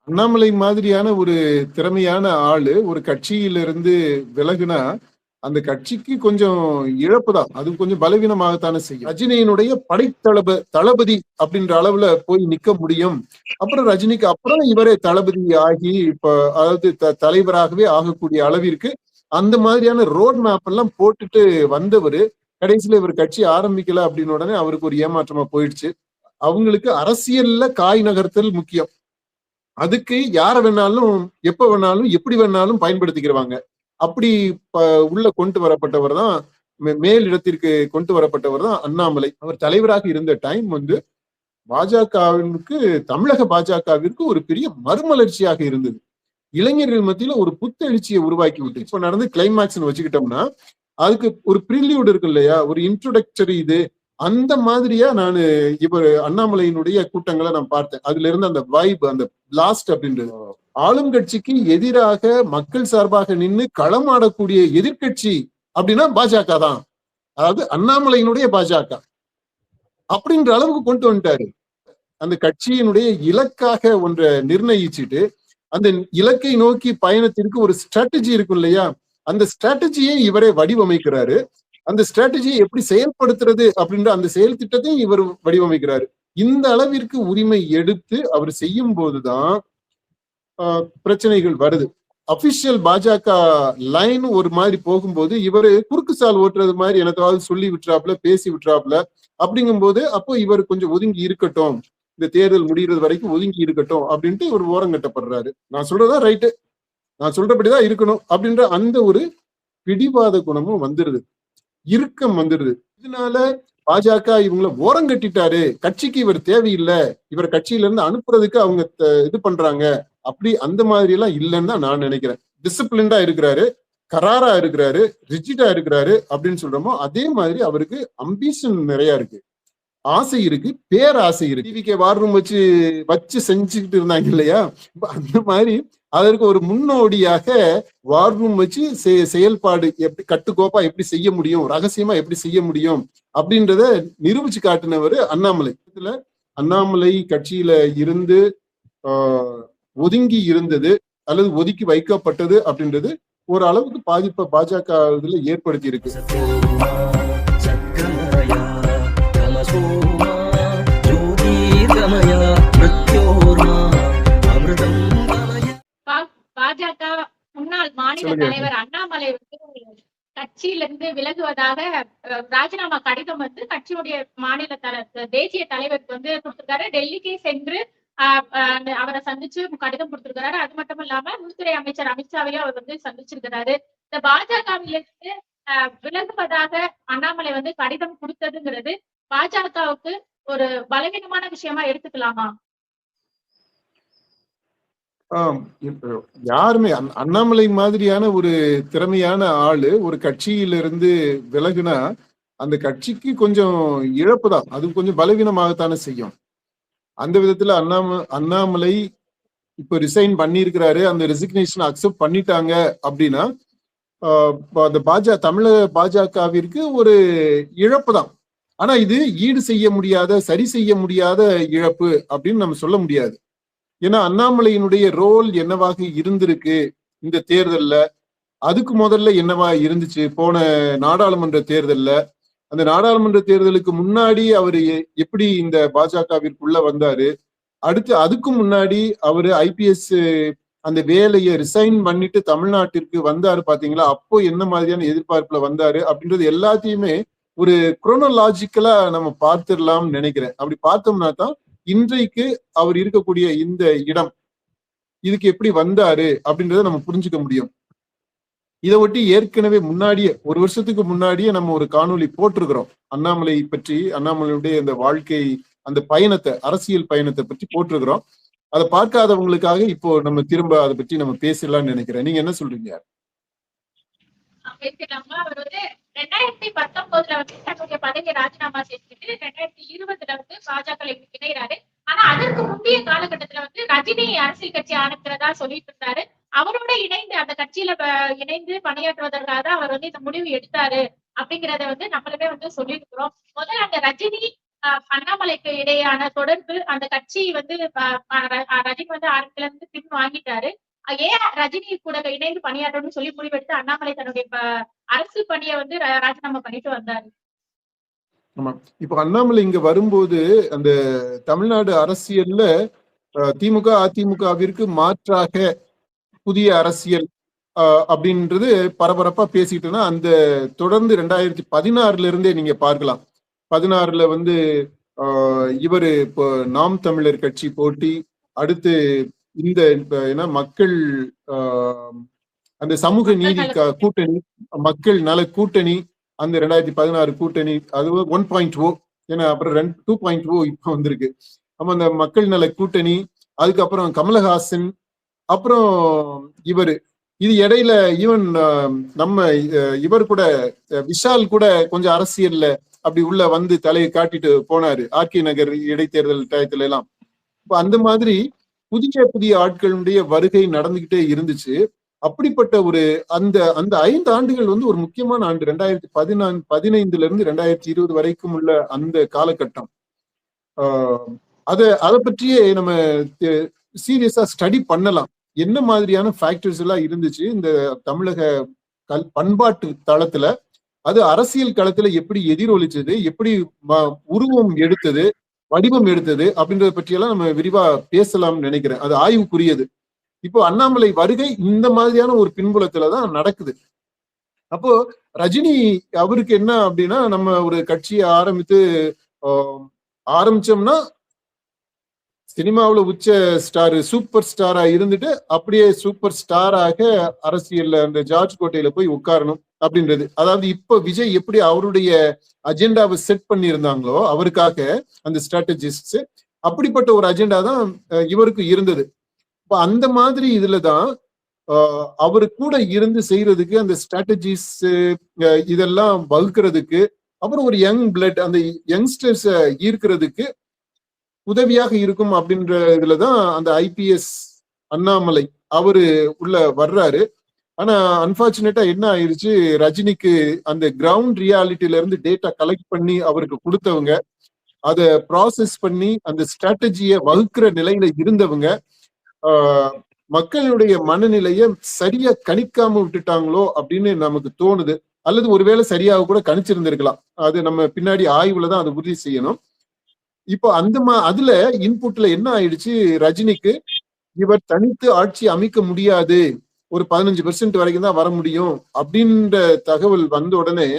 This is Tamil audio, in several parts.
அண்ணாமலை மாதிரியான ஒரு திறமையான ஆளு ஒரு கட்சியிலிருந்து விலகுனா அந்த கட்சிக்கு கொஞ்சம் இழப்பு தான். அது கொஞ்சம் பலவீனமாகத்தானே செய்யும். ரஜினியினுடைய தளபதி அப்படின்ற அளவுல போய் நிக்க முடியும். அப்புறம் ரஜினிக்கு அப்புறம் இவரே தளபதி ஆகி இப்ப அதாவது தலைவராகவே ஆகக்கூடிய அளவிற்கு அந்த மாதிரியான ரோட் மேப் எல்லாம் போட்டுட்டு வந்தவர் கடைசியில இவர் கட்சி ஆரம்பிக்கல அப்படின்னு உடனே அவருக்கு ஒரு ஏமாற்றமா போயிடுச்சு. அவங்களுக்கு அரசியல்ல காய் நகர்த்தல் முக்கியம். அதுக்கு யார வேணாலும் எப்ப வேணாலும் எப்படி வேணாலும் பயன்படுத்திக்கிறவாங்க. அப்படி உள்ள கொண்டு வரப்பட்டவர் தான் மேலிடத்திற்கு கொண்டு வரப்பட்டவர் தான் அண்ணாமலை. அவர் தலைவராக இருந்த டைம் பாஜகவிற்கு தமிழக பாஜகவிற்கு ஒரு பெரிய மறுமலர்ச்சியாக இருந்தது. இளைஞர்கள் மத்தியில ஒரு புத்தெழுச்சியை உருவாக்கி விட்டு இப்ப நடந்து கிளைமேக்ஸ் வச்சுக்கிட்டோம்னா அதுக்கு ஒரு ப்ரிலியூட் இருக்கு இல்லையா, ஒரு இன்ட்ரோடக்டரி இது அந்த மாதிரியா நான் இவர் அண்ணாமலையினுடைய கூட்டங்களை நான் பார்த்தேன். அதுல இருந்து அந்த வைப் அந்த பிளாஸ்ட் அப்படின்றது ஆளும் கட்சிக்கு எதிராக மக்கள் சார்பாக நின்று களமாடக்கூடிய எதிர்கட்சி அப்படின்னா பாஜக தான். அதாவது அண்ணாமலையினுடைய பாஜக அப்படின்ற அளவுக்கு கொண்டு வந்துட்டாரு. அந்த கட்சியினுடைய இலக்காக ஒன்றை நிர்ணயிச்சுட்டு அந்த இலக்கை நோக்கி பயணத்திற்கு ஒரு ஸ்ட்ராட்டஜி இருக்கும் இல்லையா, அந்த ஸ்ட்ராட்டஜியை இவரே வடிவமைக்கிறாரு. அந்த ஸ்ட்ராட்டஜியை எப்படி செயல்படுத்துறது அப்படின்ற அந்த செயல் திட்டத்தையும் இவர் வடிவமைக்கிறாரு. இந்த அளவிற்கு உரிமை எடுத்து அவர் செய்யும் போதுதான் பிரச்சனைகள் வருது. அபிஷியல் பாஜக லைன் ஒரு மாதிரி போகும்போது இவரு குறுக்கு சால் ஓட்டுறது மாதிரி எனக்காவது சொல்லி விட்டுறாப்புல பேசி விட்டுறாப்புல. அப்படிங்கும் போது அப்போ இவர் கொஞ்சம் ஒதுங்கி இருக்கட்டும், இந்த தேர்தல் முடிகிறது வரைக்கும் ஒதுங்கி இருக்கட்டும் அப்படின்ட்டு ஒரு ஓரம் கட்டப்படுறாரு. நான் சொல்றதா ரைட்டு, நான் சொல்றபடிதான் இருக்கணும் அப்படின்ற அந்த ஒரு பிடிவாத குணமும் வந்துருது, இறுக்கம் வந்துடுது. இதனால பாஜக இவங்களை ஓரம் கட்டிட்டாரு, கட்சிக்கு இவர் தேவையில்லை, இவர் கட்சியில இருந்து அனுப்புறதுக்கு அவங்க இது பண்றாங்க, அப்படி அந்த மாதிரி எல்லாம் இல்லைன்னு தான் நான் நினைக்கிறேன். டிசிப்ளின்டா இருக்கிறாரு, கராரா இருக்கிறாரு, ரிஜிடா இருக்கிறாரு அப்படின்னு சொல்றோமோ அதே மாதிரி அவருக்கு அம்பிஷன் நிறைய இருக்கு, ஆசை இருக்கு, பேராசை இருக்கு. டிவிகே வார் ரூம் வச்சு செஞ்சுக்கிட்டு இருந்தாங்க இல்லையா, அந்த மாதிரி அதற்கு ஒரு முன்னோடியாக வார் ரூம் வச்சு செயல்பாடு எப்படி கட்டுக்கோப்பா எப்படி செய்ய முடியும், ரகசியமா எப்படி செய்ய முடியும் அப்படின்றத நிரூபிச்சு காட்டினவர் அண்ணாமலை. இதுல அண்ணாமலை கட்சியில இருந்து ஒதுங்கி இருந்தது அல்லது ஒதுக்கி வைக்கப்பட்டது அப்படின்றது ஒரு அளவுக்கு பாதிப்பை பாஜக இதுல ஏற்படுத்தி இருக்கு. பாஜக முன்னாள் மாநில தலைவர் அண்ணாமலை கட்சியிலிருந்து விலகுவதாக ராஜினாமா கடிதம் கட்சியுடைய மாநில தேசிய தலைவருக்கு கொடுத்திருக்காரு. டெல்லிக்கு சென்று அவரை சந்திச்சு கடிதம் கொடுத்திருக்கிறாரு. அது மட்டும் இல்லாம உள்துறை அமைச்சர் அமித்ஷாவையும் அவர் சந்திச்சிருக்கிறாரு. இந்த பாஜகவிலிருந்து விலகுவதாக அண்ணாமலை கடிதம் கொடுத்ததுங்கிறது பாஜகவுக்கு ஒரு பலவீனமான விஷயமா எடுத்துக்கலாமா? யாருமே அண்ணாமலை மாதிரியான ஒரு திறமையான ஆளு ஒரு கட்சியிலிருந்து விலகுனா அந்த கட்சிக்கு கொஞ்சம் இழப்பு தான். அது கொஞ்சம் பலவீனமாகத்தானே செய்யும். அந்த விதத்துல அண்ணாமலை இப்ப ரிசைன் பண்ணியிருக்கிறாரு, அந்த ரெசிக்னேஷன் அக்செப்ட் பண்ணிட்டாங்க அப்படின்னா அந்த தமிழக பாஜகவிற்கு ஒரு இழப்பு தான். ஆனா இது ஈடு செய்ய முடியாத, சரி செய்ய முடியாத இழப்பு அப்படின்னு நம்ம சொல்ல முடியாது. ஏன்னா அண்ணாமலையினுடைய ரோல் என்னவாக இருந்திருக்கு இந்த தேர்தல்ல, அதுக்கு முதல்ல என்னவா இருந்துச்சு போன நாடாளுமன்ற தேர்தல்ல, அந்த நாடாளுமன்ற தேர்தலுக்கு முன்னாடி அவரு எப்படி இந்த பாஜகவிற்குள்ள வந்தாரு, அடுத்து அதுக்கு முன்னாடி அவரு ஐபிஎஸ் அந்த வேலையை ரிசைன் பண்ணிட்டு தமிழ்நாட்டிற்கு வந்தாரு பாத்தீங்களா, அப்போ என்ன மாதிரியான எதிர்பார்ப்புல வந்தாரு அப்படின்றது எல்லாத்தையுமே ஒரு குரோனோலாஜிக்கலா நம்ம பார்த்துடலாம்னு நினைக்கிறேன். அப்படி பார்த்தோம்னா தான் இன்றைக்கு அவர் இருக்கக்கூடிய இந்த இடம், இதுக்கு எப்படி வந்தாரு அப்படின்றத நம்ம புரிஞ்சுக்க முடியும். இதை ஒட்டி ஏற்கனவே முன்னாடியே ஒரு வருஷத்துக்கு முன்னாடியே நம்ம ஒரு காணொலி போட்டிருக்கிறோம் அண்ணாமலை பற்றி, அண்ணாமலையுடைய அந்த வாழ்க்கை, அந்த பயணத்தை, அரசியல் பயணத்தை பற்றி போட்டிருக்கிறோம். அதை பார்க்காதவங்களுக்காக இப்போ நம்ம திரும்ப அதை பற்றி நம்ம பேசலாம்னு நினைக்கிறேன். நீங்க என்ன சொல்றீங்க? அவர் 2019 தன்னுடைய பதவியை ராஜினாமா செஞ்சுட்டு 2020 பாஜக இணைகிறாரு. ஆனா அதற்கு முந்தைய காலகட்டத்துல ரஜினி அரசியல் கட்சி ஆரம்பிக்கிறதா சொல்லிட்டு இருந்தாரு. அவரோட இணைந்து அந்த கட்சியில இணைந்து பணியாற்றுவதற்காக தான் அவர் இந்த முடிவு எடுத்தாரு அப்படிங்கறத நம்மளுமே சொல்லியிருக்கிறோம். முதல்ல அந்த ரஜினி அண்ணாமலைக்கு இடையான தொடர்பு, அந்த கட்சி வந்து ரஜினி வந்து ஆரம்பத்துல இருந்து பின் வாங்கிட்டாரு. ஏன் ரஜினி கூட இணைந்து பணியாற்றணும்னு சொல்லி முடிவெடுத்து அண்ணாமலை தன்னுடைய அரசு பணியை வந்து ராஜினாமா பண்ணிட்டு வந்தாரு. ஆமா. இப்ப அண்ணாமலை இங்க வரும்போது அந்த தமிழ்நாடு அரசியல்ல திமுக அதிமுகவிற்கு மாற்றாக புதிய அரசியல் அப்படின்றது பரபரப்பா பேசிட்டுனா அந்த தொடர்ந்து 2016 இருந்தே நீங்க பார்க்கலாம். 16 வந்து இவரு இப்போ நாம் தமிழர் கட்சி போட்டி, அடுத்து இந்த ஏன்னா மக்கள் அந்த சமூக நீதி கூட்டணி, மக்கள் நல கூட்டணி, அந்த 2016 கூட்டணி, அது 1.0, ஏன்னா அப்புறம் 2.0 இப்ப வந்திருக்கு. அப்ப அந்த மக்கள் நல கூட்டணி, அதுக்கப்புறம் கமலஹாசன், அப்புறம் இவரு, இது இடையில ஈவன் நம்ம இவர் கூட விஷால் கூட கொஞ்சம் அரசியல்ல அப்படி உள்ள வந்து தலையை காட்டிட்டு போனாரு ஆர்கே நகர் இடைத்தேர்தல் டயத்துல எல்லாம். இப்ப அந்த மாதிரி புதிய புதிய ஆட்களுடைய வருகை நடந்துகிட்டே இருந்துச்சு. அப்படிப்பட்ட ஒரு அந்த அந்த 5 ஆண்டுகள் வந்து ஒரு முக்கியமான ஆண்டு. 2015 இருந்து 2020 வரைக்கும் உள்ள அந்த காலகட்டம். அதை பற்றியே நம்ம சீரியஸா ஸ்டடி பண்ணலாம். என்ன மாதிரியான ஃபேக்டர்ஸ் எல்லாம் இருந்துச்சு இந்த தமிழக பண்பாட்டு தளத்துல, அது அரசியல் களத்துல எப்படி எதிரொலிச்சது, எப்படி உருவம் எடுத்தது, வடிவம் எடுத்தது அப்படின்றத பற்றியெல்லாம் நம்ம விரிவா பேசலாம்னு நினைக்கிறேன். அது ஆய்வுக்குரியது. இப்போ அண்ணாமலை வருகை இந்த மாதிரியான ஒரு பின்புலத்துலதான் நடக்குது. அப்போ ரஜினி அவருக்கு என்ன அப்படின்னா, நம்ம ஒரு கட்சியை ஆரம்பிச்சோம்னா சினிமாவுல உச்ச ஸ்டார், சூப்பர் ஸ்டாரா இருந்துட்டு அப்படியே சூப்பர் ஸ்டாராக அரசியல்ல அந்த ஜார்ஜ் கோட்டையில போய் உட்காரணும் அப்படின்றது. அதாவது இப்ப விஜய் எப்படி அவருடைய அஜெண்டாவை செட் பண்ணி இருந்தாங்களோ அவருக்காக அந்த ஸ்ட்ராட்டஜிஸ்ட், அப்படிப்பட்ட ஒரு அஜெண்டா தான் இவருக்கு இருந்தது. இப்ப அந்த மாதிரி இதுலதான் அவரு கூட இருந்து செய்யறதுக்கு, அந்த ஸ்ட்ராட்டஜிஸ் இதெல்லாம் வகுக்கிறதுக்கு, அப்புறம் ஒரு யங் பிளட், அந்த யங்ஸ்டர்ஸ ஈர்க்கிறதுக்கு உதவியாக இருக்கும் அப்படின்ற இதுலதான் அந்த ஐபிஎஸ் அண்ணாமலை அவரு உள்ள வர்றாரு. ஆனா அன்பார்ச்சுனேட்டா என்ன ஆயிடுச்சு, ரஜினிக்கு அந்த கிரவுண்ட் ரியாலிட்டியில இருந்து டேட்டா கலெக்ட் பண்ணி அவருக்கு கொடுத்தவங்க, அதை ப்ராசஸ் பண்ணி அந்த ஸ்ட்ராட்டஜியை வகுக்கிற நிலையில இருந்தவங்க மக்களுடைய மனநிலைய சரியா கணிக்காம விட்டுட்டாங்களோ அப்படின்னு நமக்கு தோணுது. அல்லது ஒருவேளை சரியாக கூட கணிச்சிருந்திருக்கலாம். அது நம்ம பின்னாடி ஆய்வுல தான் அதை உறுதி செய்யணும். இப்போ அதுல இன்புட்ல என்ன ஆயிடுச்சு, ரஜினிக்கு இவர் தனித்து ஆட்சி அமைக்க முடியாது, ஒரு 15% வரைக்கும் தான் வர முடியும் அப்படின்ற தகவல் வந்த உடனே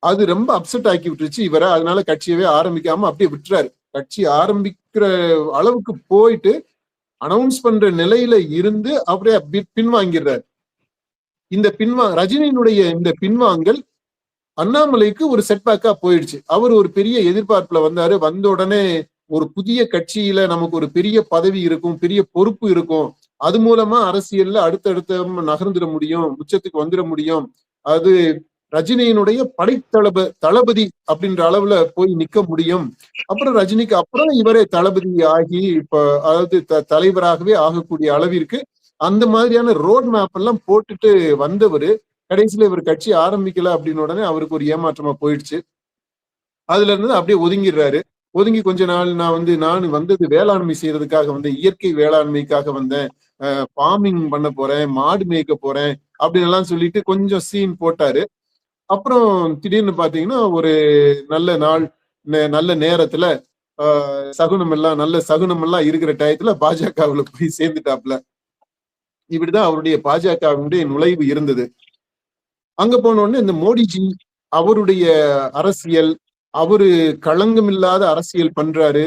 அது ரொம்ப அப்செட் ஆக்கி விட்டுருச்சு இவரை. அதனால கட்சியவே ஆரம்பிக்காம அப்படியே விட்டுறாரு. கட்சி ஆரம்பிக்கிற அளவுக்கு போயிட்டு அனௌன்ஸ் பண்ற நிலையில இருந்து அப்படியே பின்வாங்கிறார். இந்த ரஜினியினுடைய இந்த பின்வாங்கல் அண்ணாமலைக்கு ஒரு செட்பேக்கா போயிடுச்சு. அவர் ஒரு பெரிய எதிர்பார்ப்புல வந்தாரு. வந்த உடனே ஒரு புதிய கட்சியில நமக்கு ஒரு பெரிய பதவி இருக்கும், பெரிய பொறுப்பு இருக்கும், அது மூலமா அரசியல்ல அடுத்தடுத்த நகர்ந்துட முடியும், உச்சத்துக்கு வந்துட முடியும், அது ரஜினியினுடைய தளபதி அப்படின்ற அளவுல போய் நிக்க முடியும். அப்புறம் ரஜினிக்கு அப்புறம் இவரே தளபதி ஆகி இப்ப அதாவது தலைவராகவே ஆகக்கூடிய அளவிற்கு அந்த மாதிரியான ரோட் மேப் எல்லாம் போட்டுட்டு வந்தவரு கடைசியில இவர் கட்சி ஆரம்பிக்கல அப்படின்னு உடனே அவருக்கு ஒரு ஏமாற்றமா போயிடுச்சு. அதுல இருந்து அப்படியே ஒதுங்கிடுறாரு. ஒதுங்கி கொஞ்ச நாள் நான் வந்தது வேளாண்மை செய்யறதுக்காக வந்தேன், இயற்கை வேளாண்மைக்காக வந்தேன், ஃபார்மிங் பண்ண போறேன், மாடு மேய்க்க போறேன் அப்படின்னு எல்லாம் சொல்லிட்டு கொஞ்சம் சீன் போட்டாரு. அப்புறம் திடீர்னு பாத்தீங்கன்னா ஒரு நல்ல நாள், நல்ல நேரத்துல நல்ல சகுனம் எல்லாம் இருக்கிற டயத்துல பாஜகவுல போய் சேர்ந்துட்டாப்ல. இப்படிதான் அவருடைய பாஜகவினுடைய நுழைவு இருந்தது. அங்க போன உடனே இந்த மோடிஜி அவருடைய அரசியல், அவரு களங்கமில்லாத அரசியல் பண்றாரு,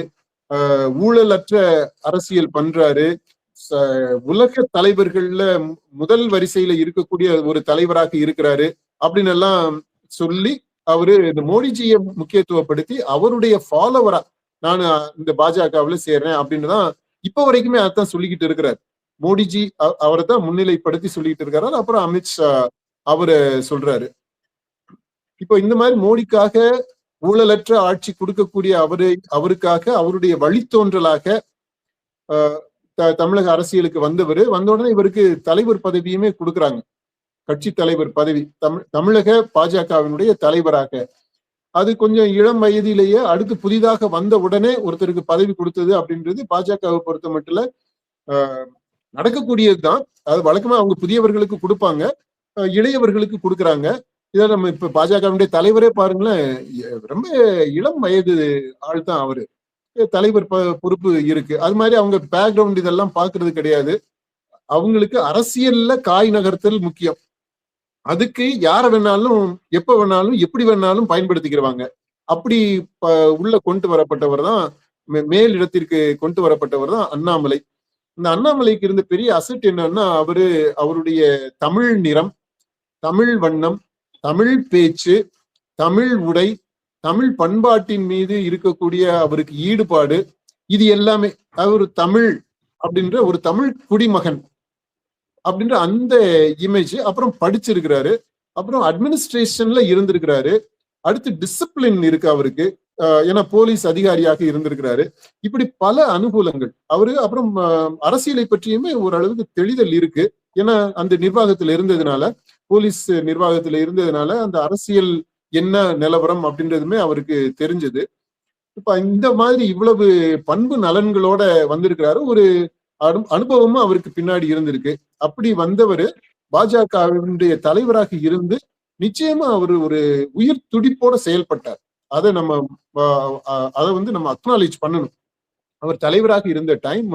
ஊழலற்ற அரசியல் பண்றாரு, உலக தலைவர்கள்ல முதல் வரிசையில இருக்கக்கூடிய ஒரு தலைவராக இருக்கிறாரு அப்படின்னு எல்லாம் சொல்லி அவரு இந்த மோடிஜியை முக்கியத்துவப்படுத்தி அவருடைய ஃபாலோவரா நான் இந்த பாஜகவுல சேர்றேன் அப்படின்னு தான் இப்ப வரைக்குமே அதான் சொல்லிக்கிட்டு இருக்கிறார். மோடிஜி அவரை தான் முன்னிலைப்படுத்தி சொல்லிட்டு இருக்காரு. அப்புறம் அமித்ஷா அவரு சொல்றாரு. இப்போ இந்த மாதிரி மோடிக்காக ஊழலற்ற ஆட்சி கொடுக்கக்கூடிய அவருக்காக அவருடைய வழித்தோன்றலாக தமிழக அரசியலுக்கு வந்த உடனே இவருக்கு தலைவர் பதவியுமே கொடுக்குறாங்க, கட்சி தலைவர் பதவி, தமிழக பாஜகவினுடைய தலைவராக. அது கொஞ்சம் இளம் வயதிலேயே அடுத்து புதிதாக வந்த உடனே ஒருத்தருக்கு பதவி கொடுத்தது அப்படின்றது பாஜகவை பொறுத்த மட்டும் நடக்கக்கூடியதுதான். அது வழக்கமா அவங்க புதியவர்களுக்கு கொடுப்பாங்க, இளையவர்களுக்கு கொடுக்குறாங்க. இதை நம்ம இப்ப பாஜகவுடைய தலைவரே பாருங்களேன், ரொம்ப இளம் வயது ஆள் தான் அவரு. தலைவர் பொறுப்பு இருக்கு. அது மாதிரி அவங்க பேக்ரவுண்ட் இதெல்லாம் பாக்குறது கிடையாது. அவங்களுக்கு அரசியல்ல காய் நகர்த்தல் முக்கியம். அதுக்கு யார வேணாலும் எப்ப வேணாலும் எப்படி வேணாலும் பயன்படுத்திக்கிறவாங்க. அப்படி உள்ள கொண்டு வரப்பட்டவர் தான், மேல் இடத்திற்கு கொண்டு வரப்பட்டவர் தான் அண்ணாமலை. இந்த அண்ணாமலைக்கு இருந்த பெரிய அசெட் என்னன்னா, அவருடைய தமிழ் நிறம், தமிழ் வண்ணம், தமிழ் பேச்சு, தமிழ் உடை, தமிழ் பண்பாட்டின் மீது இருக்கக்கூடிய அவருக்கு ஈடுபாடு, இது எல்லாமே அவர் தமிழ் அப்படின்ற ஒரு தமிழ் குடிமகன் அப்படின்ற அந்த இமேஜ். அப்புறம் படிச்சிருக்கிறாரு, அப்புறம் அட்மினிஸ்ட்ரேஷன்ல இருந்திருக்கிறாரு, அடுத்து டிசிப்ளின் இருக்கு அவருக்கு, ஏன்னா போலீஸ் அதிகாரியாக இருந்திருக்கிறாரு. இப்படி பல அனுகூலங்கள் அவரு. அப்புறம் அரசியலை பற்றியுமே ஓரளவுக்கு தெளிதல் இருக்கு, ஏன்னா அந்த நிர்வாகத்துல இருந்ததுனால, போலீஸ் நிர்வாகத்துல இருந்ததுனால அந்த அரசியல் என்ன நிலவரம் அப்படின்றதுமே அவருக்கு தெரிஞ்சது. இப்ப இந்த மாதிரி இவ்வளவு பண்பு நலன்களோட வந்திருக்கிறாரு. ஒரு அனுபவமும் அவருக்கு பின்னாடி இருந்திருக்கு. அப்படி வந்தவர் பாஜகவினுடைய தலைவராக இருந்து நிச்சயமா அவர் ஒரு உயிர் துடிப்போட செயல்பட்டார். அதை நம்ம அக்னாலேஜ் பண்ணணும். அவர் தலைவராக இருந்த டைம்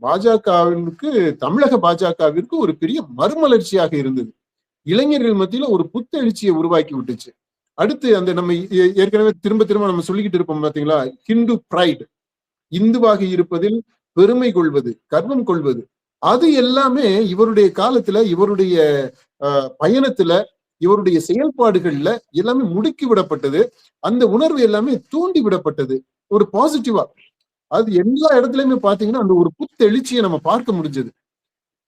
பாஜகவிற்கு, தமிழக பாஜகவிற்கு ஒரு பெரிய மறுமலர்ச்சியாக இருந்தது. இளைஞர்கள் மத்தியில ஒரு புத்தெழுச்சியை உருவாக்கி விட்டுச்சு. அடுத்து அந்த நம்ம ஏற்கனவே திரும்ப திரும்ப நம்ம சொல்லிக்கிட்டு இருப்போம் பாத்தீங்களா, ஹிந்து பிரைட், இந்துவாக இருப்பதில் பெருமை கொள்வது, கர்வம் கொள்வது, அது எல்லாமே இவருடைய காலத்துல, இவருடைய பயணத்துல, இவருடைய செயல்பாடுகள்ல எல்லாமே முடுக்கி விடப்பட்டது. அந்த உணர்வு எல்லாமே தூண்டி விடப்பட்டது ஒரு பாசிட்டிவா. அது எல்லா இடத்துலயுமே பாத்தீங்கன்னா அந்த ஒரு புத்தெழுச்சியை நம்ம பார்க்க முடிஞ்சது.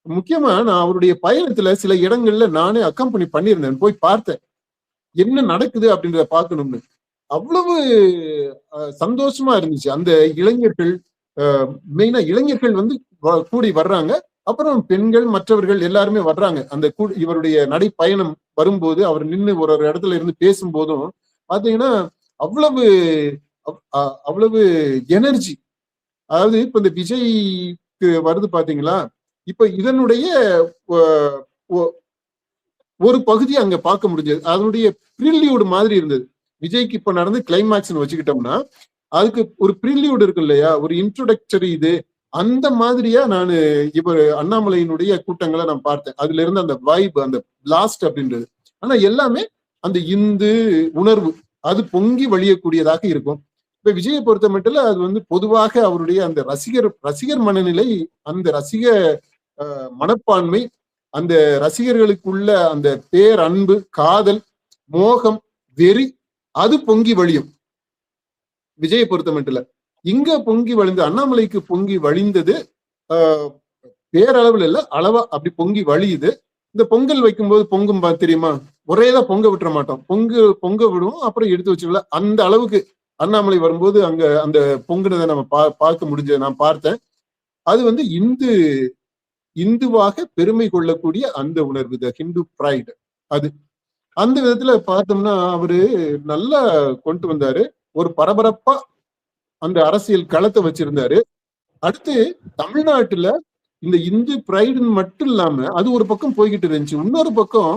முக்கியமா நான் அவருடைய பயணத்துல சில இடங்கள்ல நானே அக்கம்பெனி பண்ணியிருந்தேன், போய் பார்த்தேன் என்ன நடக்குது அப்படின்றத பார்க்கணும்னு. அவ்வளவு சந்தோஷமா இருந்துச்சு. அந்த இளைஞர்கள், மெயினா இளைஞர்கள் கூடி வர்றாங்க, அப்புறம் பெண்கள் மற்றவர்கள் எல்லாருமே வர்றாங்க. அந்த இவருடைய நடைப்பயணம் வரும்போது அவர் நின்று ஒரு இடத்துல இருந்து பேசும்போதும் பாத்தீங்கன்னா அவ்வளவு எனர்ஜி. அதாவது இப்ப இந்த விஜய்க்கு வருது பாத்தீங்களா, இப்ப இதனுடைய ஒரு பகுதி அங்க பார்க்க முடிஞ்சது. அதனுடைய ப்ரில்யூட் மாதிரி இருந்தது. விஜய்க்கு இப்ப நடந்து கிளைமேக்ஸ்னு வச்சுக்கிட்டோம்னா அதுக்கு ஒரு ப்ரில்யூட் இருக்கு இல்லையா, ஒரு இன்ட்ரோடக்டரி. இது அந்த மாதிரியா நான் இவர் அண்ணாமலையினுடைய கூட்டங்களை நான் பார்த்தேன். அதுல இருந்து அந்த வைப், அந்த பிளாஸ்ட் அப்படின்றது. ஆனா எல்லாமே அந்த இந்து உணர்வு அது பொங்கி வழியக்கூடியதாக இருக்கும். இப்ப விஜயை பொறுத்த மட்டும் அது பொதுவாக அவருடைய அந்த ரசிகர் மனநிலை, அந்த ரசிக மனப்பான்மை, அந்த ரசிகர்களுக்குள்ள அந்த பேரன்பு, காதல், மோகம், வெறி, அது பொங்கி வழியும். விஜயை பொறுத்த மட்டும் இங்க பொங்கி வழிந்து, அண்ணாமலைக்கு பொங்கி வழிந்தது பேரளவுல இல்ல, அளவா அப்படி பொங்கி வழியுது. இந்த பொங்கல் வைக்கும்போது பொங்கும் தெரியுமா, ஒரேதான் பொங்க விட்டுற மாட்டோம், பொங்க விடுவோம், அப்புறம் எடுத்து வச்சுக்கல. அந்த அளவுக்கு அண்ணாமலை வரும்போது அங்க அந்த பொங்குனதை நம்ம பார்க்க முடிஞ்சது, நான் பார்த்தேன். அது இந்துவாக பெருமை கொள்ளக்கூடிய அந்த உணர்வு, த ஹிந்து பிரைட். அது அந்த விதத்துல பார்த்தோம்னா அவரு நல்லா கொண்டு வந்தாரு. ஒரு பரபரப்பா அந்த அரசியல் களத்தை வச்சிருந்தாரு. அடுத்து தமிழ்நாட்டுல இந்த இந்து பிரைடுன்னு மட்டும் இல்லாம அது ஒரு பக்கம் போய்கிட்டு இருந்துச்சு. இன்னொரு பக்கம்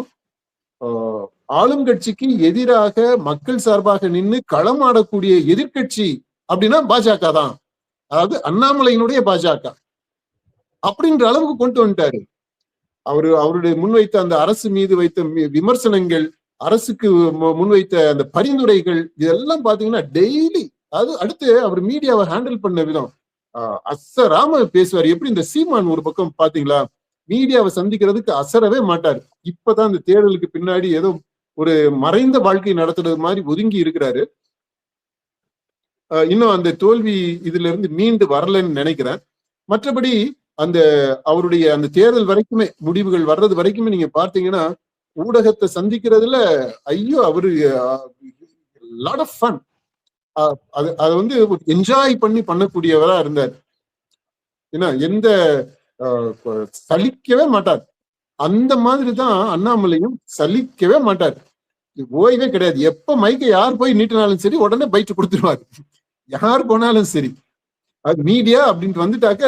ஆளும் கட்சிக்கு எதிராக மக்கள் சார்பாக நின்று களமாடக்கூடிய எதிர்கட்சி அப்படின்னா பாஜக தான். அதாவது அண்ணாமலையினுடைய பாஜக அப்படின்ற அளவுக்கு கொண்டு வந்துட்டாரு. அவருடைய முன்வைத்த அந்த அரசு மீது வைத்த விமர்சனங்கள், அரசுக்கு முன்வைத்த அந்த பரிந்துரைகள், இதெல்லாம் பாத்தீங்கன்னா டெய்லி. அது அடுத்து அவர் மீடியாவை ஹேண்டில் பண்ண விதம் அசராம பேசுவார். எப்படி இந்த சீமான் ஒரு பக்கம் பாத்தீங்களா, மீடியாவை சந்திக்கிறதுக்கு அசரவே மாட்டார். இப்பதான் இந்த தேர்தலுக்கு பின்னாடி ஏதோ ஒரு மறைந்த வாழ்க்கை நடத்துறது மாதிரி ஒதுங்கி இருக்கிறாரு. இன்னும் அந்த தோல்வி இதுல இருந்து மீண்டு வரலன்னு நினைக்கிறேன். மற்றபடி அவருடைய அந்த தேர்தல் வரைக்குமே, முடிவுகள் வர்றது வரைக்குமே நீங்க பார்த்தீங்கன்னா ஊடகத்தை சந்திக்கிறதுல ஐயோ அவரு லாட் ஆஃப் ஃபன். அது என்ஜாய் பண்ணக்கூடியவரா இருந்தார். ஏன்னா எந்த சலிக்கவே மாட்டார். அந்த மாதிரிதான் அண்ணாமலையும் சலிக்கவே மாட்டார். ஓய்வே கிடையாது. எப்ப மைக்கை யார் போய் நீட்டினாலும் சரி உடனே பைட் கொடுத்துருவாரு. யார் போனாலும் சரி. அது மீடியா அப்படின்ட்டு வந்துட்டாக்க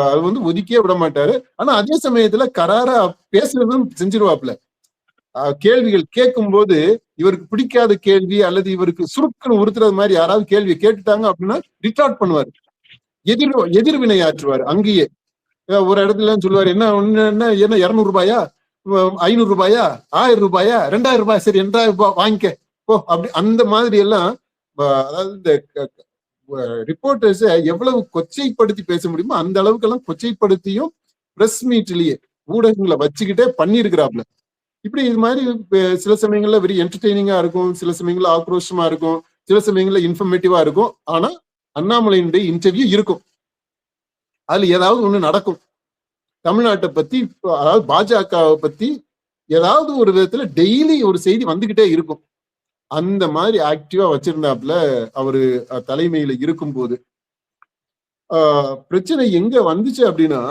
அது வந்து ஒதுக்கியே விட மாட்டாரு. ஆனா அதே சமயத்துல கராரா பேசுறதும் செஞ்சிருவாப்ல. கேள்விகள் கேட்கும் போது இவருக்கு பிடிக்காத கேள்வி அல்லது இவருக்கு சுருக்குன்னு உறுத்துறது மாதிரி யாராவது கேள்வி கேட்டுட்டாங்க அப்படின்னா ரிட்டார்ட் பண்ணுவாரு. எதிர்வினை ஆற்றுவார் அங்கேயே. ஒரு இடத்துல சொல்லுவாரு, என்ன என்ன 200 ரூபாயா, 500 ரூபாயா, 1000 ரூபாயா, 2000 ரூபாய், சரி 2000 ரூபாய் வாங்கிக்க போ அப்படி அந்த மாதிரி எல்லாம். அதாவது இந்த ரிப்போர்ட்டர்ஸ எவ்வளவு கொச்சைப்படுத்தி பேச முடியுமோ அந்த அளவுக்கு எல்லாம் கொச்சைப்படுத்தியும் பிரஸ் மீட்லயே ஊடகங்களை வச்சுக்கிட்டே பண்ணிருக்கிறாப்ல. இப்படி இது மாதிரி சில சமயங்கள்ல வெரி என்டர்டெய்னிங்கா இருக்கும், சில சமயங்கள்ல ஆக்ரோஷமா இருக்கும், சில சமயங்கள்ல இன்ஃபர்மேட்டிவா இருக்கும். ஆனா அண்ணாமலையினுடைய இன்டர்வியூ இருக்கும், அதுல ஏதாவது ஒண்ணு நடக்கும். தமிழ்நாட்டை பத்தி, அதாவது பாஜகவை பத்தி ஏதாவது ஒரு விதத்துல டெய்லி ஒரு செய்தி வந்துகிட்டே இருக்கும். அந்த மாதிரி ஆக்டிவா வச்சிருந்தாப்புல அவரு தலைமையில இருக்கும் போது. பிரச்சனை எங்க வந்துச்சு அப்படின்னா,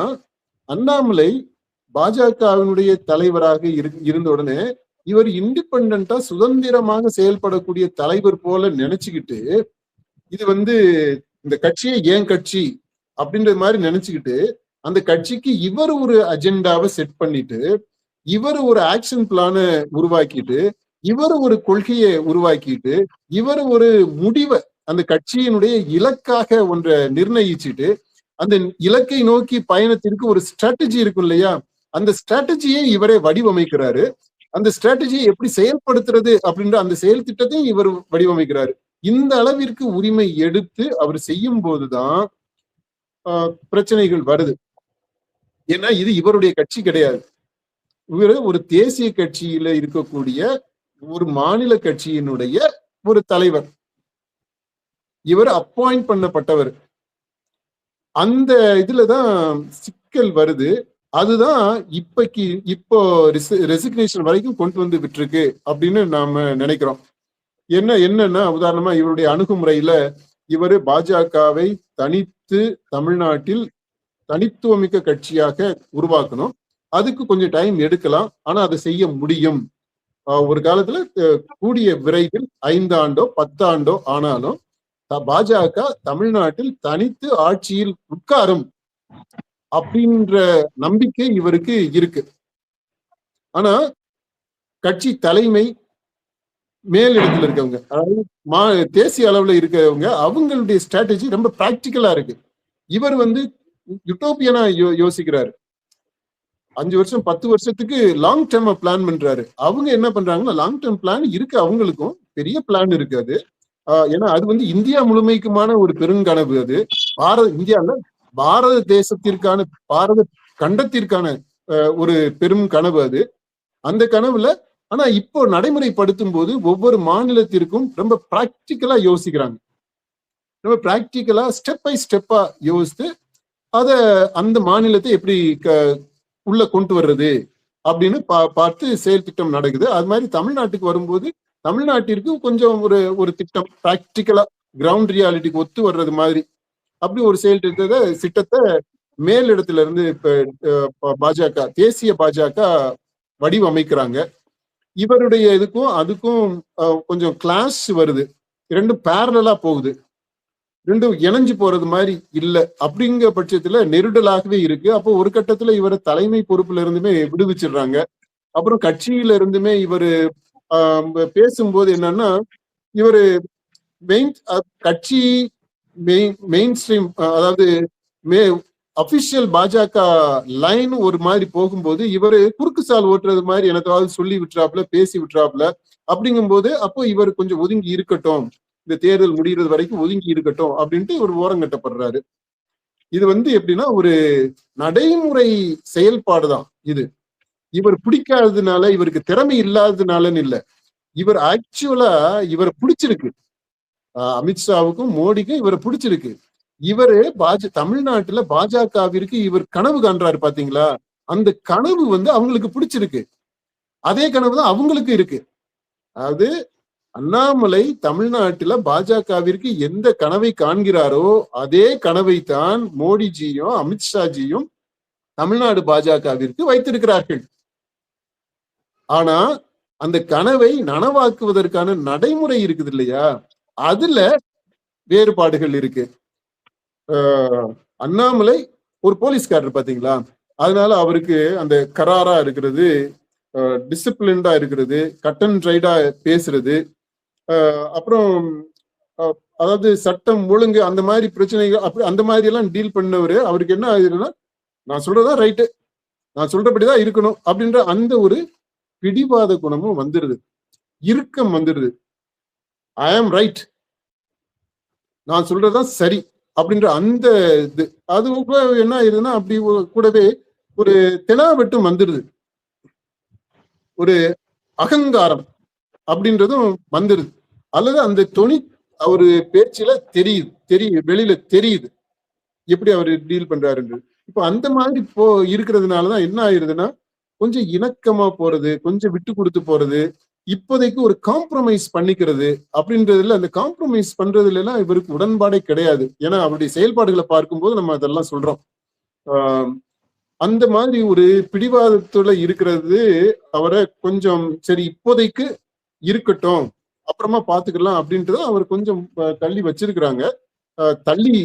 அண்ணாமலை பாஜகவினுடைய தலைவராக இருந்த உடனே இவர் இண்டிபெண்டா சுதந்திரமாக செயல்படக்கூடிய தலைவர் போல நினைச்சுக்கிட்டு, இது வந்து இந்த கட்சியே ஏன் கட்சி அப்படின்ற மாதிரி நினைச்சுக்கிட்டு, அந்த கட்சிக்கு இவர் ஒரு அஜெண்டாவை செட் பண்ணிட்டு, இவர் ஒரு ஆக்ஷன் பிளான உருவாக்கிட்டு, இவர் ஒரு கொள்கையை உருவாக்கிட்டு, இவர் ஒரு முடிவை அந்த கட்சியினுடைய இலக்காக ஒன்றை நிர்ணயிச்சுட்டு, அந்த இலக்கை நோக்கி பயணத்திற்கு ஒரு ஸ்ட்ராட்டஜி இருக்கும் இல்லையா, அந்த ஸ்ட்ராட்டஜியை இவரே வடிவமைக்கிறாரு. அந்த ஸ்ட்ராட்டஜியை எப்படி செயல்படுத்துறது அப்படின்ற அந்த செயல் திட்டத்தையும் இவர் வடிவமைக்கிறாரு. இந்த அளவிற்கு உரிமை எடுத்து அவர் செய்யும் போதுதான் பிரச்சனைகள் வருது. ஏன்னா இது இவருடைய கட்சி கிடையாது. இவர் ஒரு தேசிய கட்சியில இருக்கக்கூடிய ஒரு மாநில கட்சியினுடைய ஒரு தலைவர். இவர் அப்பாயிண்ட் பண்ணப்பட்டவர். அந்த இதுலதான் சிக்கல் வருது. அதுதான் இப்போ ரெசிக்னேஷன் வரைக்கும் கொண்டு வந்து விட்டுருக்கு அப்படின்னு நாம நினைக்கிறோம். என்னன்னா உதாரணமா இவருடைய அணுகுமுறையில இவரு பாஜகவை தனித்து தமிழ்நாட்டில் தனித்துவமிக்க கட்சியாக உருவாக்கணும். அதுக்கு கொஞ்சம் டைம் எடுக்கலாம், ஆனா அதை செய்ய முடியும். ஒரு காலத்துல கூடிய விரைவில் 5 ஆண்டோ 10 ஆண்டோ ஆனாலும் பாஜக தமிழ்நாட்டில் தனித்து ஆட்சியில் உட்காரும் அப்படின்ற நம்பிக்கை இவருக்கு இருக்கு. ஆனா கட்சி தலைமை மேலிடத்துல இருக்கவங்க, அதாவது தேசிய அளவுல இருக்கிறவங்க, அவங்களுடைய ஸ்ட்ராட்டஜி ரொம்ப பிராக்டிக்கலா இருக்கு. இவர் வந்து யுட்டோப்பியனா யோசிக்கிறாரு. 5 வருஷம் 10 வருஷத்துக்கு லாங் டேர்ம் பிளான் பண்றாரு. அவங்க என்ன பண்றாங்கன்னா, லாங் டேர்ம் பிளான் இருக்கு, அவங்களுக்கும் பெரிய பிளான் இருக்கு. அது ஏன்னா அது வந்து இந்தியா முழுமைக்குமான ஒரு பெருங்கனவு. அது இந்தியால பாரத தேசத்திற்கான, பாரத கண்டத்திற்கான ஒரு பெரும் கனவு அது. அந்த கனவுல ஆனா இப்போ நடைமுறைப்படுத்தும் போது ஒவ்வொரு மாநிலத்திற்கும் ரொம்ப பிராக்டிக்கலா யோசிக்கிறாங்க. ரொம்ப பிராக்டிக்கலா ஸ்டெப் பை ஸ்டெப்பா யோசித்து அத அந்த மாநிலத்தை எப்படி உள்ள கொண்டு வர்றது அப்படின்னு பார்த்து செயல் திட்டம் நடக்குது. அது மாதிரி தமிழ்நாட்டுக்கு வரும்போது தமிழ்நாட்டிற்கு கொஞ்சம் ஒரு திட்டம் பிராக்டிக்கலா கிரவுண்ட் ரியாலிட்டிக்கு ஒத்து வர்றது மாதிரி அப்படி ஒரு செயல் திட்டத்தை மேலிடத்துல இருந்து இப்ப பாஜக, தேசிய பாஜக வடிவமைக்கிறாங்க. இவருடைய இதுக்கும் அதுக்கும் கொஞ்சம் கிளாஷ் வருது. ரெண்டும் பேரலா போகுது, ரெண்டும் இணைஞ்சு போறது மாதிரி இல்ல. அப்படிங்கிற பட்சத்துல நெருடலாகவே இருக்கு. அப்போ ஒரு கட்டத்துல இவரை தலைமை பொறுப்புல இருந்துமே விடுவிச்சிடுறாங்க. அப்புறம் கட்சியில இருந்துமே இவரு பேசும்போது என்னன்னா, இவரு கட்சி மெயின் ஸ்ட்ரீம், அதாவது அபிஷியல் பாஜக லைன் ஒரு மாதிரி போகும்போது இவரு குறுக்கு சால் ஓட்டுறது மாதிரி எனக்காவது சொல்லி விட்டுறாப்புல, பேசி விட்டுறாப்புல. அப்படிங்கும்போது அப்போ இவர் கொஞ்சம் ஒதுங்கி இருக்கட்டும், இந்த தேர்தல் முடிகிறது வரைக்கும் ஒதுங்கி இருக்கட்டும் அப்படின்ட்டு இவர் ஓரங்கட்டப்படுறாரு. இது வந்து எப்படின்னா ஒரு நடைமுறை செயல்பாடுதான் இது. இவர் பிடிக்காததுனால, இவருக்கு திறமை இல்லாததுனாலன்னு இல்ல, இவர் ஆக்சுவலா இவரை பிடிச்சிருக்கு. அமித்ஷாவுக்கும் மோடிக்கும் இவரை பிடிச்சிருக்கு. இவரு தமிழ்நாட்டுல பாஜகவிற்கு இவர் கனவு காண்றாரு பாத்தீங்களா, அந்த கனவு வந்து அவங்களுக்கு பிடிச்சிருக்கு. அதே கனவு தான் அவங்களுக்கு இருக்கு. அதாவது அண்ணாமலை தமிழ்நாட்டுல பாஜகவிற்கு எந்த கனவை காண்கிறாரோ அதே கனவை தான் மோடிஜியும் அமித்ஷாஜியும் தமிழ்நாடு பாஜகவிற்கு வைத்திருக்கிறார்கள். ஆனா அந்த கனவை நனவாக்குவதற்கான நடைமுறை இருக்குது இல்லையா, அதுல வேறுபாடுகள் இருக்கு. அண்ணாமலை ஒரு போலீஸ்காரர் பாத்தீங்களா, அதனால அவருக்கு அந்த கராரா இருக்கிறது, டிசிப்ளின்டா இருக்கிறது, கட் அண்ட் ரைடா பேசுறது, அப்புறம் அதாவது சட்டம் ஒழுங்கு அந்த மாதிரி பிரச்சனைகள் அப்படி அந்த மாதிரி எல்லாம் டீல் பண்ணவரு. அவருக்கு என்ன ஆகுதுன்னா, நான் சொல்றதா ரைட்டு, நான் சொல்றபடிதான் இருக்கணும் அப்படின்ற அந்த ஒரு பிடிவாத குணமும் வந்துருது, இறுக்கம் வந்துருது. ஐ ஆம் ரைட், நான் சொல்றதுதான் சரி அப்படின்ற அந்த இது அது என்ன ஆயிருதுன்னா, அப்படி கூடவே ஒரு தெனாவெட்டும் வந்துருது, ஒரு அகங்காரம் அப்படின்றதும் வந்துருது. அல்லது அந்த தொனி அவரு பேச்சுல தெரியுது வெளியில தெரியுது எப்படி அவரு டீல் பண்றாருன்னு. இப்ப அந்த மாதிரி இருக்கிறதுனாலதான் என்ன ஆயிருதுன்னா, கொஞ்சம் இணக்கமா போறது, கொஞ்சம் விட்டு கொடுத்து போறது, இப்போதைக்கு ஒரு காம்ப்ரமைஸ் பண்ணிக்கிறது அப்படின்றதுல, அந்த காம்ப்ரமைஸ் பண்றதுல எல்லாம் இவருக்கு உடன்பாடே கிடையாது. ஏன்னா அவருடைய செயல்பாடுகளை பார்க்கும்போது நம்ம அதெல்லாம் சொல்றோம். அந்த மாதிரி ஒரு பிடிவாதத்துல இருக்கிறது அவரை கொஞ்சம் சரி இப்போதைக்கு இருக்கட்டும், அப்புறமா பாத்துக்கலாம் அப்படின்றத அவர் கொஞ்சம் தள்ளி வச்சிருக்கிறாங்க. தள்ளி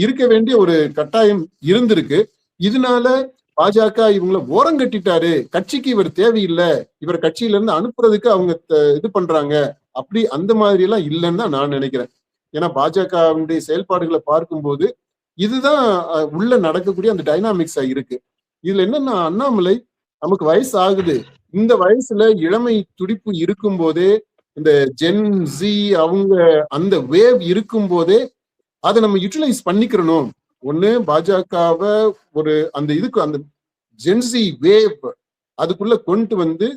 இருக்க வேண்டிய ஒரு கட்டாயம் இருந்திருக்கு. இதனால பாஜக இவங்களை ஓரம் கட்டிட்டாரு, கட்சிக்கு இவர் தேவையில்லை, இவர் கட்சியில இருந்து அனுப்புறதுக்கு அவங்க இது பண்றாங்க, அப்படி அந்த மாதிரி எல்லாம் இல்லைன்னு தான் நான் நினைக்கிறேன். ஏன்னா பாஜகவுடைய செயல்பாடுகளை பார்க்கும்போது இதுதான் உள்ள நடக்கக்கூடிய அந்த டைனாமிக்ஸா இருக்கு. இதுல என்னன்னா, அண்ணாமலை நமக்கு வயசு ஆகுது, இந்த வயசுல இளமை துடிப்பு இருக்கும் போதே, இந்த ஜென் ஜி அவங்க அந்த வேவ் இருக்கும் போதே அதை நம்ம யூட்டிலைஸ் பண்ணிக்கிறணும். ஒண்ணு பாஜகவை ஒரு அந்த இதுக்கு அந்த ஜென்சி வேவ் அதுக்குள்ள கொண்டு வந்து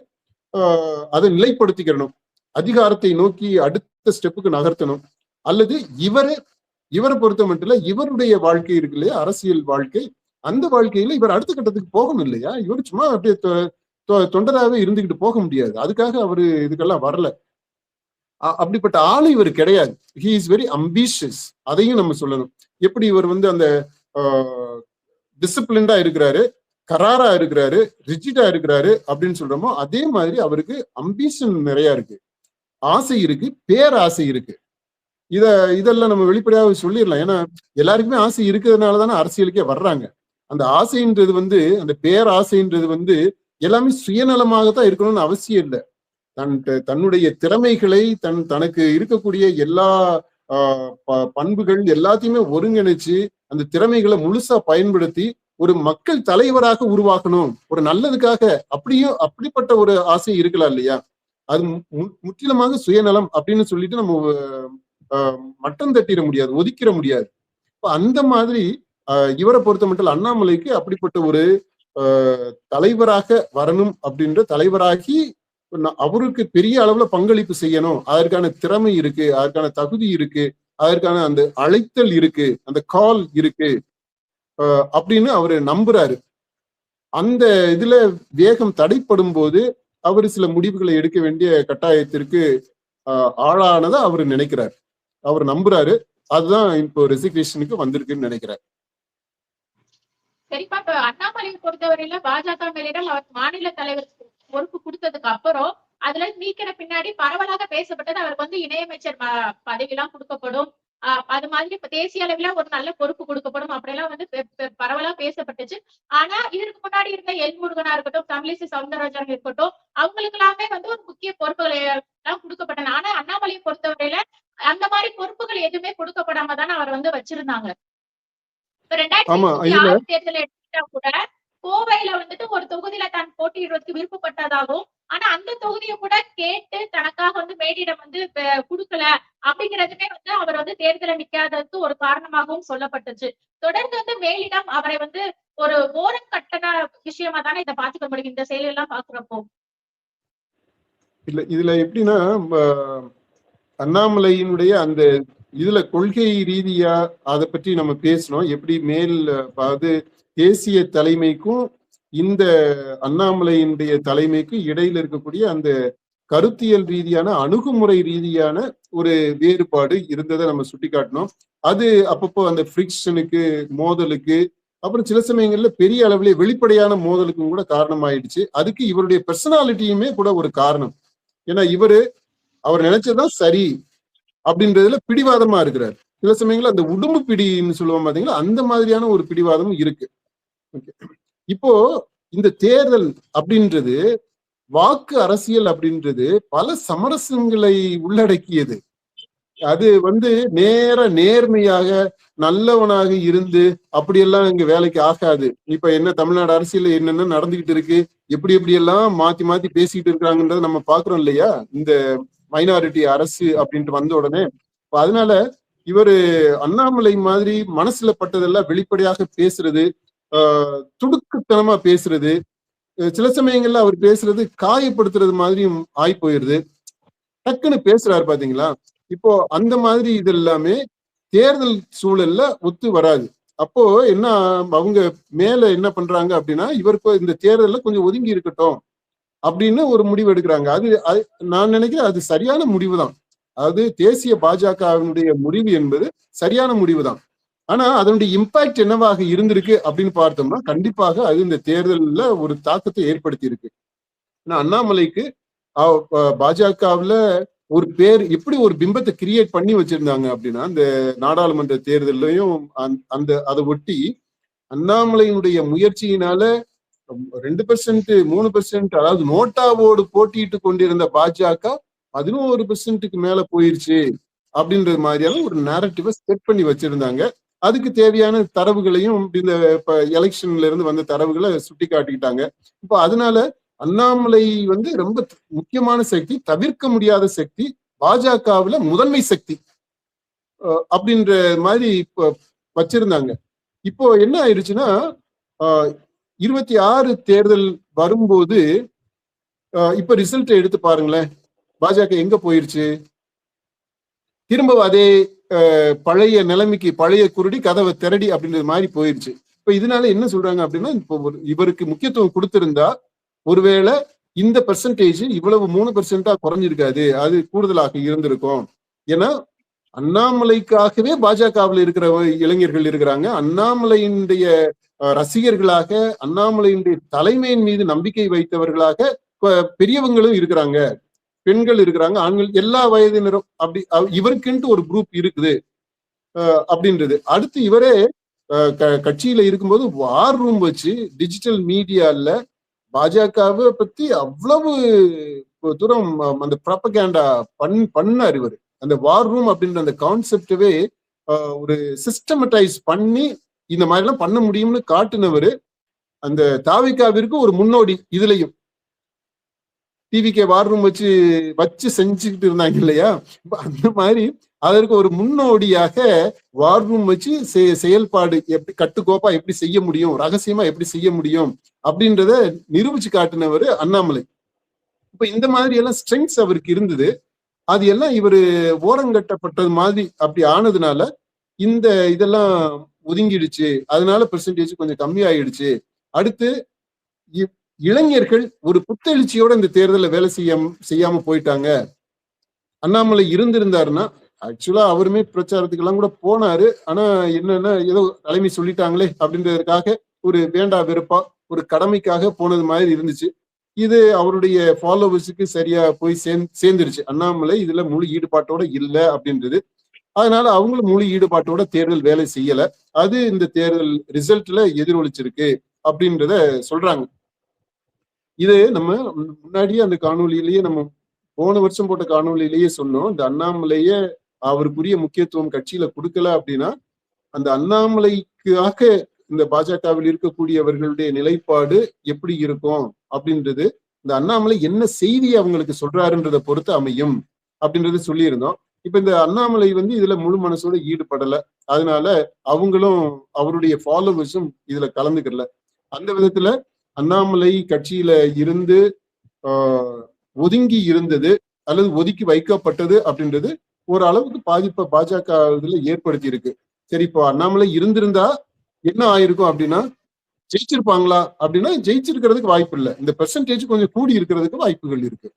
அதை நிலைப்படுத்திக்கிறணும், அதிகாரத்தை நோக்கி அடுத்த ஸ்டெப்புக்கு நகர்த்தணும். அல்லது இவரை பொறுத்த மட்டும் இல்ல, இவருடைய வாழ்க்கை இருக்கு இல்லையா, அரசியல் வாழ்க்கை, அந்த வாழ்க்கையில இவர் அடுத்த கட்டத்துக்கு போகணும் இல்லையா. இவர் சும்மா அப்படியே தொண்டராகவே இருந்துகிட்டு போக முடியாது. அதுக்காக அவரு இதுக்கெல்லாம் வரல. அப்படிப்பட்ட ஆளு இவர் கிடையாது. ஹி இஸ் வெரி அம்பிஷியஸ், அதையும் நம்ம சொல்லணும். எப்படி இவர் வந்து அந்த டிசிப்ளின்டா இருக்கிறாரு, கராரா இருக்கிறாரு, ரிஜிடா இருக்கிறாரு அப்படின்னு சொல்றோமோ, அதே மாதிரி அவருக்கு அம்பிஷன் நிறைய இருக்கு, ஆசை இருக்கு, பேராசை இருக்கு. இதெல்லாம் நம்ம வெளிப்படையாக சொல்லிடலாம். ஏன்னா எல்லாருக்குமே ஆசை இருக்கிறதுனால தானே அரசியலுக்கே வர்றாங்க. அந்த ஆசைன்றது வந்து, அந்த பேராசைன்றது வந்து எல்லாமே சுயநலமாகத்தான் இருக்கணும்னு அவசியம் இல்லை. தன்னுடைய திறமைகளை தனக்கு இருக்கக்கூடிய எல்லா பண்புகள் எல்லாத்தையுமே ஒருங்கிணைச்சு அந்த திறமைகளை முழுசா பயன்படுத்தி ஒரு மக்கள் தலைவராக உருவாக்கணும், ஒரு நல்லதுக்காக, அப்படிப்பட்ட ஒரு ஆசை இருக்கலாம் இல்லையா. அது முற்றிலுமாக சுயநலம் அப்படின்னு சொல்லிட்டு நம்ம மட்டம் தட்டிட முடியாது, ஒதுக்கிட முடியாது. அந்த மாதிரி இவரை பொறுத்த மட்டும் அண்ணாமலைக்கு அப்படிப்பட்ட ஒரு தலைவராக வரணும் அப்படின்ற, தலைவராகி அவருக்கு பெரிய அளவுல பங்களிப்பு செய்யணும், அதற்கான திறமை இருக்கு, அதற்கான தகுதி இருக்கு, அதற்கான அந்த அழைத்தல் இருக்கு, அந்த கால் இருக்கு அப்படின்னு அவரு நம்புறாரு. அந்த இதுல வேகம் தடைப்படும் போது அவரு சில முடிவுகளை எடுக்க வேண்டிய கட்டாயத்திற்கு ஆளானதை அவரு நினைக்கிறார், அவர் நம்புறாரு. அதுதான் இப்போ ரெசிக்னேஷனுக்கு வந்திருக்குன்னு நினைக்கிறார். சரிப்பா, இப்ப அண்ணாமலையை பொறுத்தவரையில பாஜக மேலிடம் அவர் மாநில தலைவர் பொறுப்பு கொடுத்ததுக்கு அப்புறம் அதுல நீக்கிற பின்னாடி பரவலாக பேசப்பட்டது அவருக்கு வந்து இணையமைச்சர் பதவி எல்லாம் கொடுக்கப்படும், அது மாதிரி இப்ப தேசிய அளவுல ஒரு நல்ல பொறுப்பு கொடுக்கப்படும் அப்படியெல்லாம் வந்து பரவலா பேசப்பட்டுச்சு. ஆனா இதற்கு முன்னாடி இருந்த எல் முருகனா இருக்கட்டும், தமிழிசை சவுந்தரராஜன் இருக்கட்டும், அவங்களுக்கு எல்லாமே வந்து ஒரு முக்கிய பொறுப்புகளை எல்லாம் கொடுக்கப்பட்டன. ஆனா அண்ணாமலையை பொறுத்தவரையில அந்த மாதிரி பொறுப்புகள் எதுவுமே கொடுக்கப்படாம தானே அவர் வந்து வச்சிருந்தாங்க. இப்ப 2006 தேர்தலை எடுத்துட்டா கூட கோவையில வந்துட்டு ஒரு தொகுதியில தான் போட்டியிடுவதற்கு விருப்பப்பட்டதாகவும், ஆனா அந்த தொகுதியை கூட கேட்டு தனக்காக வந்து மேலிடம் வந்து கொடுக்கல அப்படிங்கிறதுமே வந்து அவர் வந்து தேர்தலை நிக்காததுக்கு ஒரு காரணமாகவும் சொல்லப்பட்டுச்சு. தொடர்ந்து வந்து மேலிடம் அவரை வந்து ஒரு ஓரம் கட்டண விஷயமா தானே இதை பாத்துக்க முடியும், இந்த செயலெல்லாம் பாக்குறப்போ. இல்ல இதுல எப்படின்னா, அண்ணாமலையினுடைய அந்த இதுல கொள்கை ரீதியா அதை பற்றி நம்ம பேசணும். எப்படி அது தேசிய தலைமைக்கும் இந்த அண்ணாமலையினுடைய தலைமைக்கும் இடையில இருக்கக்கூடிய அந்த கருத்தியல் ரீதியான, அணுகுமுறை ரீதியான ஒரு வேறுபாடு இருந்ததை நம்ம சுட்டி காட்டணும். அது அப்பப்போ அந்த ஃப்ரிக்ஷனுக்கு, மோதலுக்கு, அப்புறம் சில சமயங்கள்ல பெரிய அளவுல வெளிப்படையான மோதலுக்கும் கூட காரணம் ஆயிடுச்சு. அதுக்கு இவருடைய பர்சனாலிட்டியுமே கூட ஒரு காரணம். ஏன்னா அவர் நினைச்சதுதான் சரி அப்படின்றதுல பிடிவாதமா இருக்கிறார். சில சமயங்கள்ல அந்த உடும்பு பிடின்னு சொல்லுவோம் பாத்தீங்களா, அந்த மாதிரியான ஒரு பிடிவாதமும் இருக்கு. இப்போ இந்த தேர்தல் அப்படின்றது, வாக்கு அரசியல் அப்படின்றது பல சமரசங்களை உள்ளடக்கியது. அது நேர்மையாக நல்லவனாக இருந்து அப்படியெல்லாம் இங்க வேலைக்கு ஆகாது. இப்ப என்ன தமிழ்நாடு அரசியல் என்னென்ன நடந்துகிட்டு இருக்கு, எப்படி எல்லாம் மாத்தி மாத்தி பேசிட்டு இருக்காங்கன்றத நம்ம பாக்குறோம் இல்லையா, இந்த மைனாரிட்டி அரசு அப்படின்ட்டு வந்த உடனே. அதனால இவரு அண்ணாமலை மாதிரி மனசுல பட்டதெல்லாம் வெளிப்படையாக பேசுறது, துடுக்குத்தனமா பேசுறது, சில சமயங்கள்ல அவர் பேசுறது காயப்படுத்துறது மாதிரியும் ஆய் போயிருது. டக்குன்னு பேசுறாரு பாத்தீங்களா. இப்போ அந்த மாதிரி இது எல்லாமே தேர்தல் சூழல்ல ஒத்து வராது. அப்போ என்ன, அவங்க மேல என்ன பண்றாங்க அப்படின்னா, இவருக்கு இந்த தேர்தல்ல கொஞ்சம் ஒதுங்கி இருக்கட்டும் அப்படின்னு ஒரு முடிவு எடுக்கிறாங்க. அது நான் நினைக்கிறேன் அது சரியான முடிவு தான். அதாவது தேசிய பாஜகவினுடைய முடிவு என்பது சரியான முடிவு தான். ஆனா அதனுடைய இம்பாக்ட் என்னவாக இருந்திருக்கு அப்படின்னு பார்த்தோம்னா, கண்டிப்பாக அது இந்த தேர்தல்ல ஒரு தாக்கத்தை ஏற்படுத்தி இருக்கு. அண்ணாமலைக்கு பாஜகவுல ஒரு பேர் எப்படி ஒரு பிம்பத்தை கிரியேட் பண்ணி வச்சிருந்தாங்க அப்படின்னா, இந்த நாடாளுமன்ற தேர்தலையும் அதை ஒட்டி அண்ணாமலையினுடைய முயற்சியினால 2%, 3%, அதாவது நோட்டாவோடு போட்டிட்டு கொண்டிருந்த பாஜக 11%க்கு மேல போயிருச்சு அப்படின்றது மாதிரியான ஒரு நேரட்டிவை செட் பண்ணி வச்சிருந்தாங்க. அதுக்கு தேவையான தரவுகளையும் இந்த எலெக்ஷன்ல இருந்து வந்த தரவுகளை சுட்டி காட்டிக்கிட்டாங்க. இப்போ அதனால அண்ணாமலை ரொம்ப முக்கியமான சக்தி, தவிர்க்க முடியாத சக்தி, பாஜகவுல முதன்மை சக்தி அப்படின்ற மாதிரி வச்சிருந்தாங்க. இப்போ என்ன ஆயிடுச்சுன்னா, 26 தேர்தல் வரும்போது இப்ப ரிசல்ட் எடுத்து பாருங்களேன், பாஜக எங்க போயிருச்சு? திரும்ப அதே பழைய நிலைமைக்கு, பழைய குருடி கதவை திரடி அப்படின்றது மாதிரி போயிருச்சு. இப்ப இதனால என்ன சொல்றாங்க அப்படின்னா, இப்போ இவருக்கு முக்கியத்துவம் கொடுத்திருந்தா ஒருவேளை இந்த பெர்சன்டேஜ் இவ்வளவு 3% குறைஞ்சிருக்காது, அது கூடுதலாக இருந்திருக்கும். ஏன்னா அண்ணாமலைக்காகவே பாஜகவில் இருக்கிற இளைஞர்கள் இருக்கிறாங்க. அண்ணாமலையினுடைய ரசிகர்களாக, அண்ணாமலையினுடைய தலைமையின் மீது நம்பிக்கை வைத்தவர்களாக பெரியவங்களும் இருக்கிறாங்க, பெண்கள் இருக்கிறாங்க, ஆண்கள், எல்லா வயதினரும். அப்படி இவருக்குன்ட்டு ஒரு குரூப் இருக்குது அப்படின்றது. அடுத்து இவரே கட்சியில இருக்கும்போது வார் ரூம் வச்சு டிஜிட்டல் மீடியால பாஜகவை பத்தி அவ்வளவு தூரம் அந்த ப்ராபகேண்டா பண்ணார் இவர். அந்த வார் ரூம் அப்படின்ற அந்த கான்செப்டவே ஒரு சிஸ்டமடைஸ் பண்ணி இந்த மாதிரி எல்லாம் பண்ண முடியும்னு காட்டுனவரு. அந்த தாவிகாவிற்கு ஒரு முன்னோடி. இதுலயும் டிவிகே வார் ரூம் வச்சு செஞ்சுக்கிட்டு இருந்தாங்க இல்லையா, அந்த மாதிரி அதற்கு ஒரு முன்னோடியாக வார் ரூம் வச்சு செயல்பாடு எப்படி கட்டுக்கோப்பா எப்படி செய்ய முடியும், ரகசியமா எப்படி செய்ய முடியும் அப்படின்றத நிரூபிச்சு காட்டினவர் அண்ணாமலை. இப்ப இந்த மாதிரி எல்லாம் ஸ்ட்ரெங்க்ஸ் அவருக்கு இருந்தது. அது எல்லாம் இவரு ஓரங்கட்டப்பட்டது மாதிரி அப்படி ஆனதுனால இந்த இதெல்லாம் ஒதுங்கிடுச்சு. அதனால பெர்சன்டேஜ் கொஞ்சம் கம்மியாயிடுச்சு. அடுத்து இளைஞர்கள் ஒரு புத்தெழுச்சியோட இந்த தேர்தலில் வேலை செய்யாம போயிட்டாங்க. அண்ணாமலை இருந்திருந்தாருன்னா, ஆக்சுவலா அவருமே பிரச்சாரத்துக்கு எல்லாம் கூட போனாரு. ஆனா என்னன்னா, ஏதோ தலைமை சொல்லிட்டாங்களே அப்படின்றதுக்காக ஒரு வேண்டா வெறுப்பா ஒரு கடமைக்காக போனது மாதிரி இருந்துச்சு. இது அவருடைய ஃபாலோவர்ஸுக்கு சரியா போய் சேர்ந்துருச்சு. அண்ணாமலை இதுல முழு ஈடுபாட்டோட இல்லை அப்படின்றது. அதனால அவங்களும் முழு ஈடுபாட்டோட தேர்தல் வேலை செய்யல. அது இந்த தேர்தல் ரிசல்ட்ல எதிரொலிச்சிருக்கு அப்படின்றத சொல்றாங்க. இது நம்ம முன்னாடியே அந்த காணொலியிலேயே, நம்ம போன வருஷம் போட்ட காணொலியிலேயே சொன்னோம். இந்த அண்ணாமலைய அவருக்குரிய முக்கியத்துவம் கட்சியில கொடுக்கல அப்படின்னா, அந்த அண்ணாமலைக்காக இந்த பாஜகவில் இருக்கக்கூடியவர்களுடைய நிலைப்பாடு எப்படி இருக்கும் அப்படின்றது, இந்த அண்ணாமலை என்ன செய்தி அவங்களுக்கு சொல்றாருன்றதை பொறுத்து அமையும் அப்படின்றது சொல்லியிருந்தோம். இப்ப இந்த அண்ணாமலை இதுல முழு மனசோட ஈடுபடல. அதனால அவங்களும் அவருடைய ஃபாலோவர்ஸும் இதுல கலந்துக்கல. அந்த விதத்துல அண்ணாமலை கட்சியில இருந்து ஒதுங்கி இருந்தது அல்லது ஒதுக்கி வைக்கப்பட்டது அப்படின்றது ஒரு அளவுக்கு பாதிப்பை பாஜக இதுல ஏற்படுத்தி இருக்கு. சரி, இப்போ அண்ணாமலை இருந்திருந்தா என்ன ஆயிருக்கும் அப்படின்னா, ஜெயிச்சிருப்பாங்களா அப்படின்னா ஜெயிச்சிருக்கிறதுக்கு வாய்ப்பு இல்லை. இந்த பெர்சன்டேஜ் கொஞ்சம் கூடி இருக்கிறதுக்கு வாய்ப்புகள் இருக்கு.